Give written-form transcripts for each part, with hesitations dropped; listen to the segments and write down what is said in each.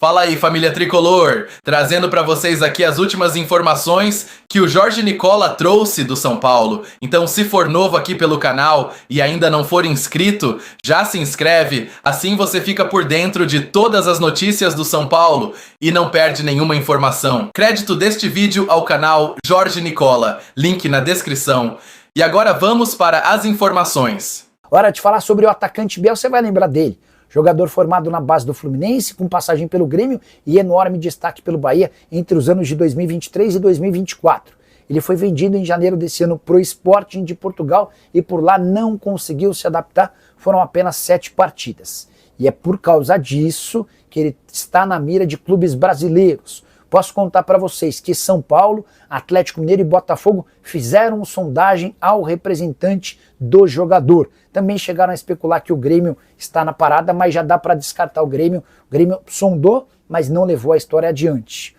Fala aí, família tricolor! Trazendo para vocês aqui as últimas informações que o Jorge Nicola trouxe do São Paulo. Então, se for novo aqui pelo canal e ainda não for inscrito, já se inscreve, assim você fica por dentro de todas as notícias do São Paulo e não perde nenhuma informação. Crédito deste vídeo ao canal Jorge Nicola, link na descrição. E agora vamos para as informações. Hora de falar sobre o atacante Biel, você vai lembrar dele. Jogador formado na base do Fluminense, com passagem pelo Grêmio e enorme destaque pelo Bahia entre os anos de 2023 e 2024. Ele foi vendido em janeiro desse ano para o Sporting de Portugal e por lá não conseguiu se adaptar, foram apenas 7 partidas. E é por causa disso que ele está na mira de clubes brasileiros. Posso contar para vocês que São Paulo, Atlético Mineiro e Botafogo fizeram sondagem ao representante do jogador. Também chegaram a especular que o Grêmio está na parada, mas já dá para descartar o Grêmio. O Grêmio sondou, mas não levou a história adiante.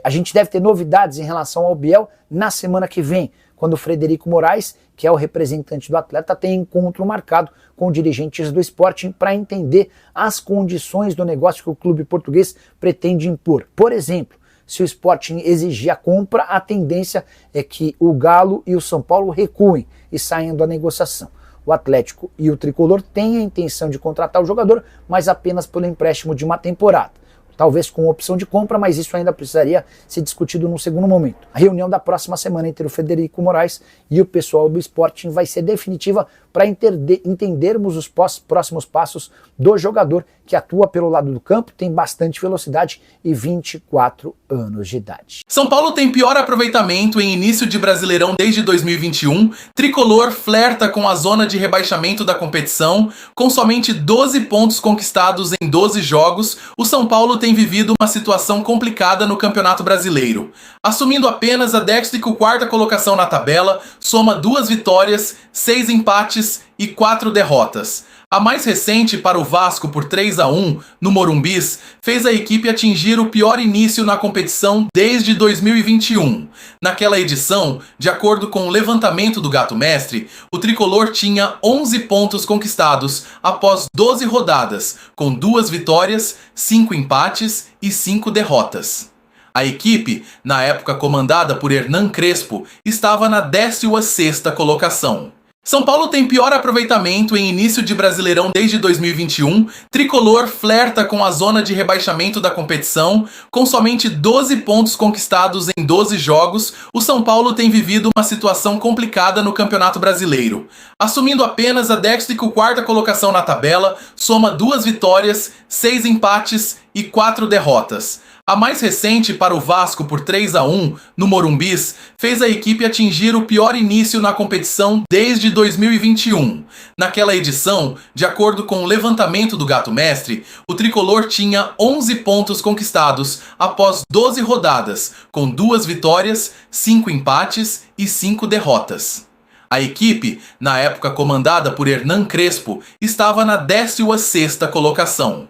A gente deve ter novidades em relação ao Biel na semana que vem, quando o Frederico Moraes, que é o representante do atleta, tem encontro marcado com dirigentes do Sporting para entender as condições do negócio que o clube português pretende impor. Por exemplo, se o Sporting exigir a compra, a tendência é que o Galo e o São Paulo recuem e saiam da negociação. O Atlético e o Tricolor têm a intenção de contratar o jogador, mas apenas pelo empréstimo de uma temporada. Talvez com opção de compra, mas isso ainda precisaria ser discutido num segundo momento. A reunião da próxima semana entre o Frederico Moraes e o pessoal do Sporting vai ser definitiva para entendermos os próximos passos do jogador que atua pelo lado do campo, tem bastante velocidade e 24 anos de idade. São Paulo tem pior aproveitamento em início de Brasileirão desde 2021, Tricolor flerta com a zona de rebaixamento da competição, com somente 12 pontos conquistados em 12 jogos, o São Paulo tem vivido uma situação complicada no Campeonato Brasileiro. Assumindo apenas a 14ª colocação na tabela, soma 2 vitórias, 6 empates e 4 derrotas. A mais recente para o Vasco por 3-1 no Morumbis fez a equipe atingir o pior início na competição desde 2021. Naquela edição, de acordo com o levantamento do Gato Mestre, o tricolor tinha 11 pontos conquistados após 12 rodadas, com 2 vitórias, 5 empates e 5 derrotas. A equipe, na época comandada por Hernan Crespo, estava na 16ª colocação. São Paulo tem pior aproveitamento em início de Brasileirão desde 2021, Tricolor flerta com a zona de rebaixamento da competição, com somente 12 pontos conquistados em 12 jogos, o São Paulo tem vivido uma situação complicada no Campeonato Brasileiro. Assumindo apenas a 14ª colocação na tabela, soma 2 vitórias, 6 empates e 4 derrotas. A mais recente para o Vasco por 3-1 no Morumbis fez a equipe atingir o pior início na competição desde 2021. Naquela edição, de acordo com o levantamento do Gato Mestre, o tricolor tinha 11 pontos conquistados após 12 rodadas, com 2 vitórias, 5 empates e 5 derrotas. A equipe, na época comandada por Hernan Crespo, estava na 16ª colocação.